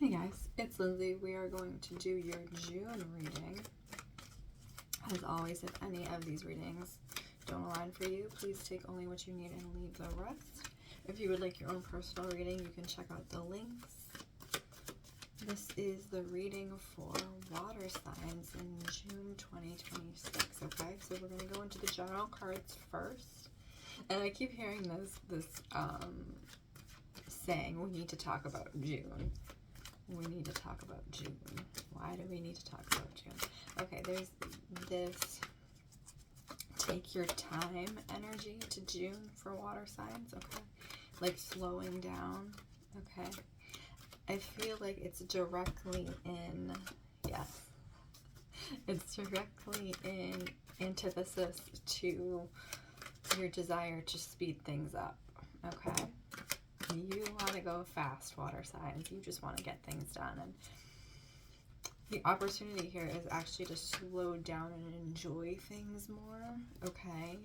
Hey guys, it's Lindsay. We are going to do your June reading. As always, if any of these readings don't align for you, please take only what you need and leave the rest. If you would like your own personal reading, you can check out the links. This is the reading for water signs in June 2026, okay? So we're going to go into the general cards first. And I keep hearing this saying, we need to talk about June. We need to talk about June. Why do we need to talk about June? Okay, there's this take your time energy to June for water signs, okay? Like slowing down, okay? I feel like it's directly in, yes, it's directly in antithesis to your desire to speed things up, okay? You want to go fast, water signs. You just want to get things done. And the opportunity here is actually to slow down and enjoy things more, okay?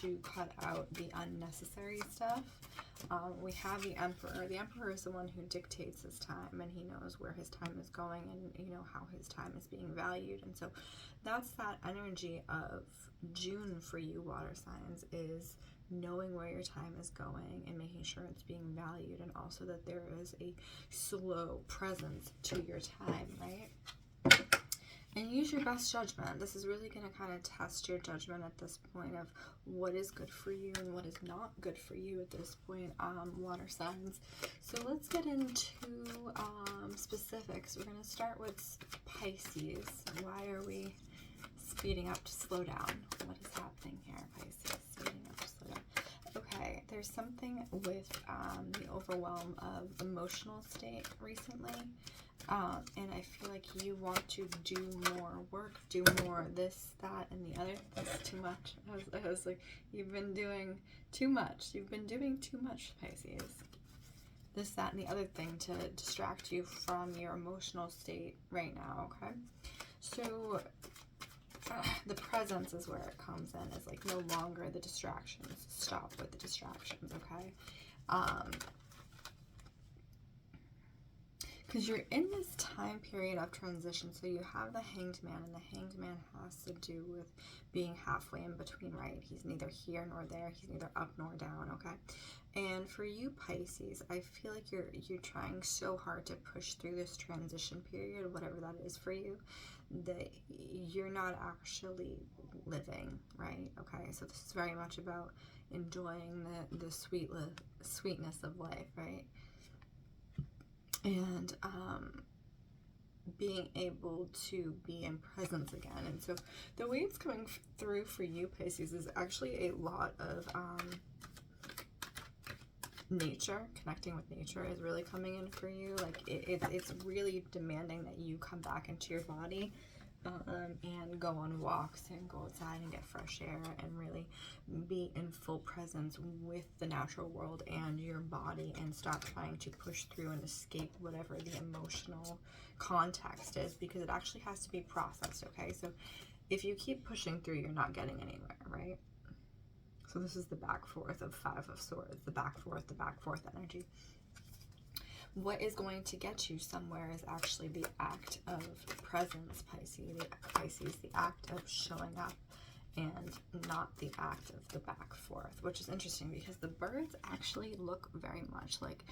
To cut out the unnecessary stuff. We have the Emperor. The Emperor is the one who dictates his time, and he knows where his time is going and, you know, how his time is being valued. And so that's that energy of June for you, water signs, is knowing where your time is going and making sure it's being valued, and also that there is a slow presence to your time, right? And use your best judgment. This is really going to kind of test your judgment at this point of what is good for you and what is not good for you at this point, water signs. So let's get into specifics. We're going to start with Pisces. Why are we speeding up to slow down? What is happening here, Pisces? Speeding up to slow down. Okay, there's something with the overwhelm of emotional state recently. And I feel like you want to do more work, do more this, that, and the other. That's too much. I was like, you've been doing too much. You've been doing too much, Pisces. This, that, and the other thing to distract you from your emotional state right now, okay? So the presence is where it comes in. It's like no longer the distractions. Stop with the distractions, okay? Because you're in this time period of transition. So you have the Hanged Man, and the Hanged Man has to do with being halfway in between, right? He's neither here nor there. He's neither up nor down, okay? And for you, Pisces, I feel like you're trying so hard to push through this transition period, whatever that is for you, that you're not actually living, right? Okay, so this is very much about enjoying the sweetness of life, right? And being able to be in presence again. And so the way it's coming through for you, Pisces, is actually a lot of nature. Connecting with nature is really coming in for you. Like it's really demanding that you come back into your body and go on walks and go outside and get fresh air and really be in full presence with the natural world and your body, and stop trying to push through and escape whatever the emotional context is, because it actually has to be processed, okay? So if you keep pushing through, you're not getting anywhere, right? So this is the back fourth of Five of Swords, the back fourth energy. What is going to get you somewhere is actually the act of presence, Pisces, the act of showing up, and not the act of the back fourth, which is interesting because the birds actually look very much like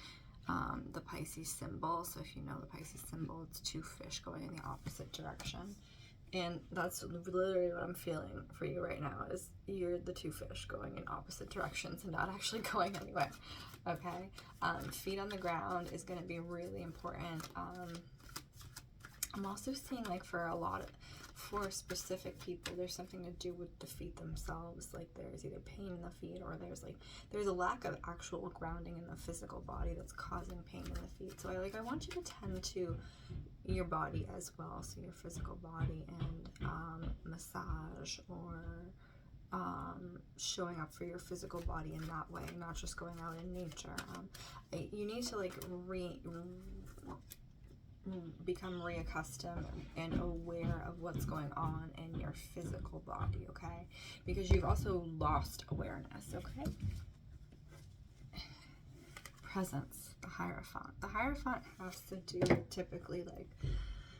the Pisces symbol. So if you know the Pisces symbol, it's two fish going in the opposite direction. And that's literally what I'm feeling for you right now, is you're the two fish going in opposite directions and not actually going anywhere, okay? Feet on the ground is going to be really important. I'm also seeing, like, for specific people, there's something to do with the feet themselves. Like there's either pain in the feet, or there's a lack of actual grounding in the physical body that's causing pain in the feet. So I want you to tend to your body as well, so your physical body, and massage or showing up for your physical body in that way, not just going out in nature. You need to become reaccustomed and aware of what's going on in your physical body, okay? Because you've also lost awareness, okay? presence, the Hierophant. The Hierophant has to do with typically like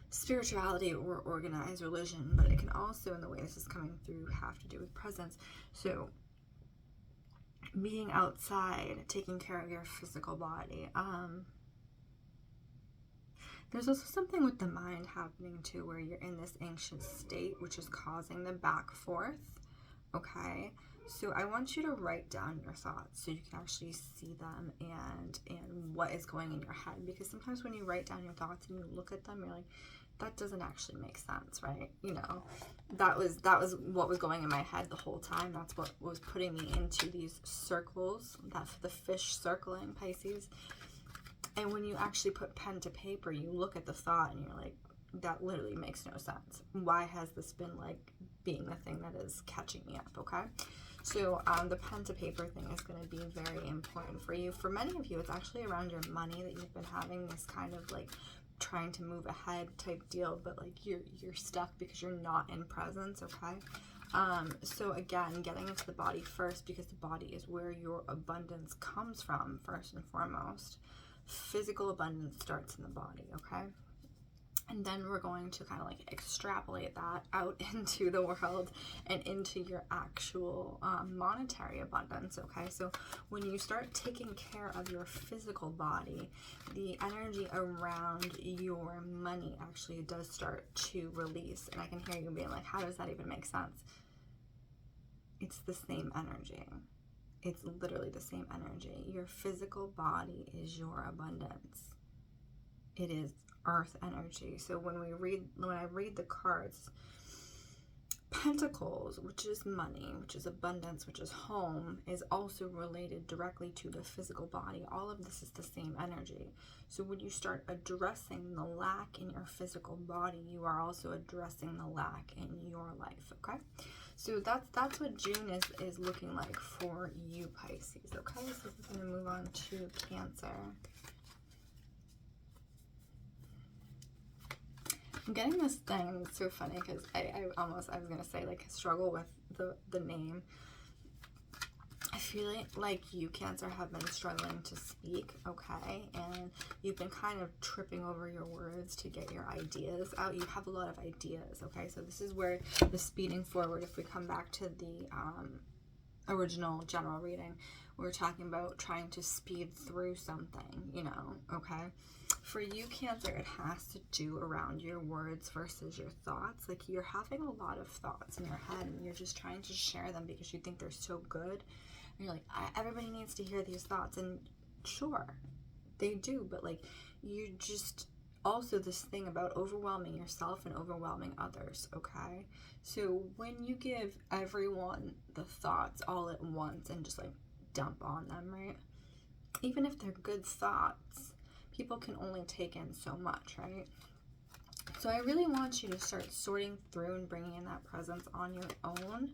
spirituality or organized religion, but it can also, in the way this is coming through, have to do with presence. So being outside, taking care of your physical body. There's also something with the mind happening too, where you're in this anxious state, which is causing the back forth. Okay, so I want you to write down your thoughts so you can actually see them and what is going in your head, because sometimes when you write down your thoughts and you look at them, you're like, that doesn't actually make sense, right? You know, that was what was going in my head the whole time. That's what was putting me into these circles, that's the fish circling, Pisces. And when you actually put pen to paper, you look at the thought and you're like, that literally makes no sense. Why has this been like being the thing that is catching me up? Okay, so the pen to paper thing is going to be very important for you. For many of you, it's actually around your money that you've been having this kind of like trying to move ahead type deal, but like you're stuck because you're not in presence. Okay, so again, getting into the body first, because the body is where your abundance comes from first and foremost. Physical abundance starts in the body. Okay, and then we're going to kind of like extrapolate that out into the world and into your actual monetary abundance. Okay, so when you start taking care of your physical body, the energy around your money actually does start to release. And I can hear you being like, how does that even make sense? It's the same energy. It's literally the same energy. Your physical body is your abundance. It is earth energy. So when I read the cards, Pentacles, which is money, which is abundance, which is home, is also related directly to the physical body. All of this is the same energy. So when you start addressing the lack in your physical body, you are also addressing the lack in your life. Okay, so that's what June is looking like for you, Pisces. Okay, so we're going to move on to Cancer. I'm getting this thing. It's so funny because I was going to say like struggle with the name. I feel like you, Cancer, have been struggling to speak, okay? And you've been kind of tripping over your words to get your ideas out. You have a lot of ideas, okay? So this is where the speeding forward, if we come back to the original general reading, we're talking about trying to speed through something, you know, okay? For you, Cancer, it has to do around your words versus your thoughts. Like you're having a lot of thoughts in your head and you're just trying to share them because you think they're so good. And you're like, everybody needs to hear these thoughts. And sure, they do. But like, you just also this thing about overwhelming yourself and overwhelming others, okay? So when you give everyone the thoughts all at once and just like dump on them, right? Even if they're good thoughts, people can only take in so much, right? So I really want you to start sorting through and bringing in that presence on your own,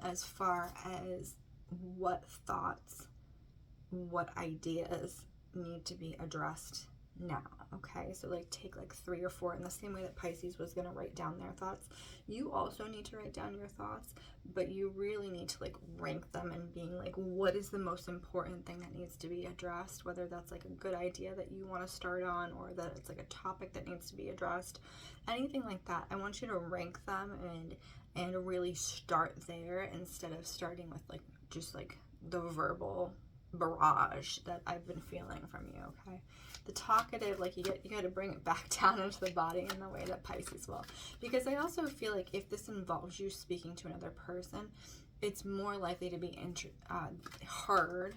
as far as what thoughts, what ideas need to be addressed now, okay? So like take like 3 or 4 in the same way that Pisces was going to write down their thoughts. You also need to write down your thoughts, but you really need to like rank them and being like, what is the most important thing that needs to be addressed, whether that's like a good idea that you want to start on or that it's like a topic that needs to be addressed, anything like that. I want you to rank them and really start there instead of starting with like just like the verbal barrage that I've been feeling from you, okay? The talkative, like you got to bring it back down into the body in the way that Pisces will. Because I also feel like if this involves you speaking to another person, it's more likely to be heard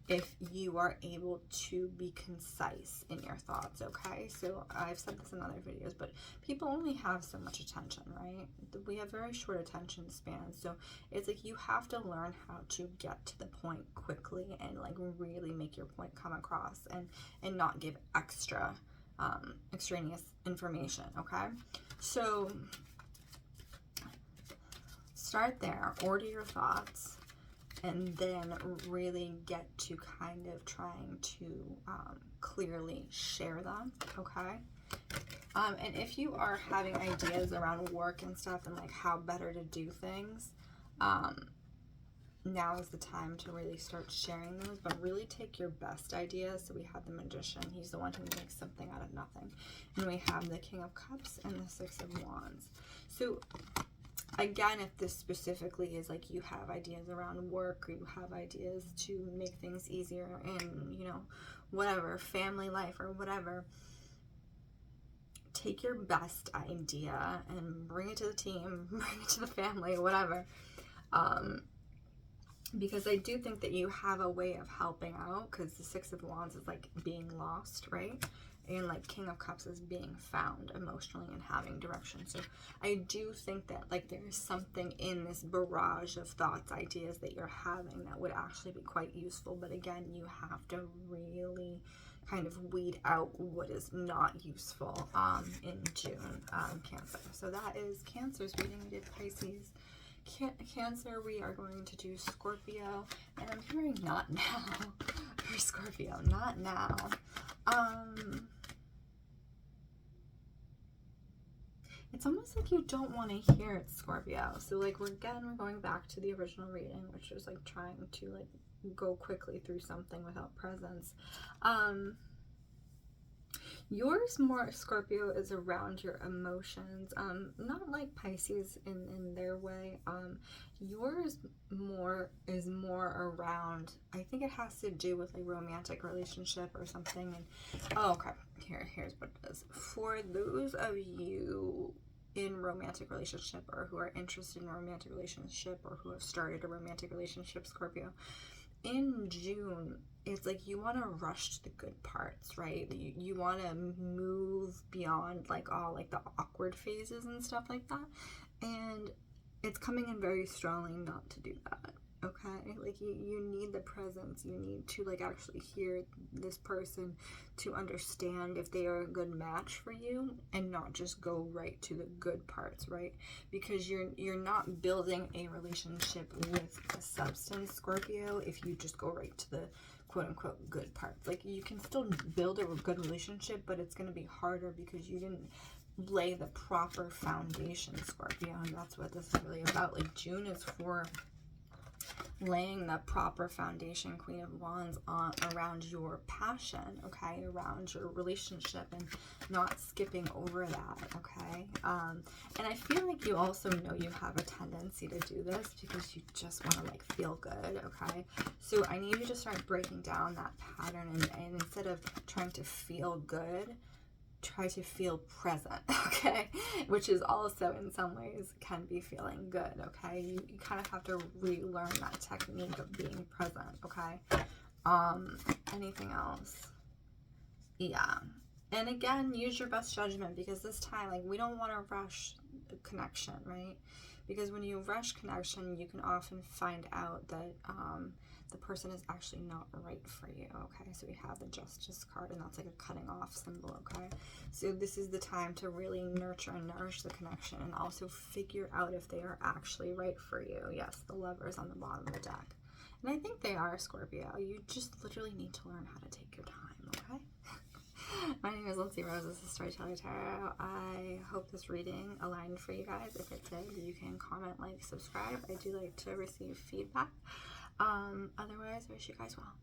if you are able to be concise in your thoughts, okay? So I've said this in other videos, but people only have so much attention, right? We have very short attention spans, so it's like you have to learn how to get to the point quickly and like really make your point come across and not give extra extraneous information, okay? So start there, order your thoughts, and then really get to kind of trying to clearly share them, okay? And if you are having ideas around work and stuff and like how better to do things, now is the time to really start sharing those, but really take your best ideas. So we have the Magician. He's the one who makes something out of nothing. And we have the King of Cups and the Six of Wands. So again, if this specifically is like you have ideas around work, or you have ideas to make things easier in, you know, whatever, family life or whatever, take your best idea and bring it to the team, bring it to the family, whatever. Because I do think that you have a way of helping out, because the Six of Wands is like being lost, right? And like King of Cups is being found emotionally and having direction. So I do think that like there's something in this barrage of thoughts, ideas that you're having that would actually be quite useful. But again, you have to really kind of weed out what is not useful in June, Cancer. So that is Cancer's reading. We did Pisces. Cancer, we are going to do Scorpio, and I'm hearing not now for Scorpio, not now. It's almost like you don't want to hear it, Scorpio. So like we're going back to the original reading, which was like trying to like go quickly through something without presence. Yours more, Scorpio, is around your emotions, not like Pisces in their way. Yours is more around, I think it has to do with a romantic relationship or something. And oh, okay, here's what it is. For those of you in romantic relationship, or who are interested in a romantic relationship, or who have started a romantic relationship, Scorpio, in June, it's like you want to rush to the good parts, right? You want to move beyond like all like the awkward phases and stuff like that. And it's coming in very strongly not to do that, okay? Like you need the presence. You need to like actually hear this person to understand if they are a good match for you, and not just go right to the good parts, right? Because you're not building a relationship with a substance, Scorpio, if you just go right to the quote-unquote good parts. Like you can still build a good relationship, but it's going to be harder because you didn't lay the proper foundation, Scorpio. And that's what this is really about. Like June is for laying the proper foundation, Queen of Wands, on around your passion, okay, around your relationship, and not skipping over that, okay? And I feel like you also know you have a tendency to do this because you just want to like feel good, okay? So I need you to start breaking down that pattern, and instead of trying to feel good, try to feel present, okay? Which is also in some ways can be feeling good, okay? You kind of have to relearn that technique of being present, okay? Anything else? Yeah. And again, use your best judgment, because this time, like, we don't want to rush connection, right? Because when you rush connection, you can often find out that the person is actually not right for you, okay? So we have the Justice card, and that's like a cutting off symbol, okay? So this is the time to really nurture and nourish the connection, and also figure out if they are actually right for you. Yes, the Lovers on the bottom of the deck. And I think they are, Scorpio. You just literally need to learn how to take your time, okay? My name is Lindsey Rose. This is Storyteller Tarot. I hope this reading aligned for you guys. If it did, you can comment, like, subscribe. I do like to receive feedback. Otherwise, I wish you guys well.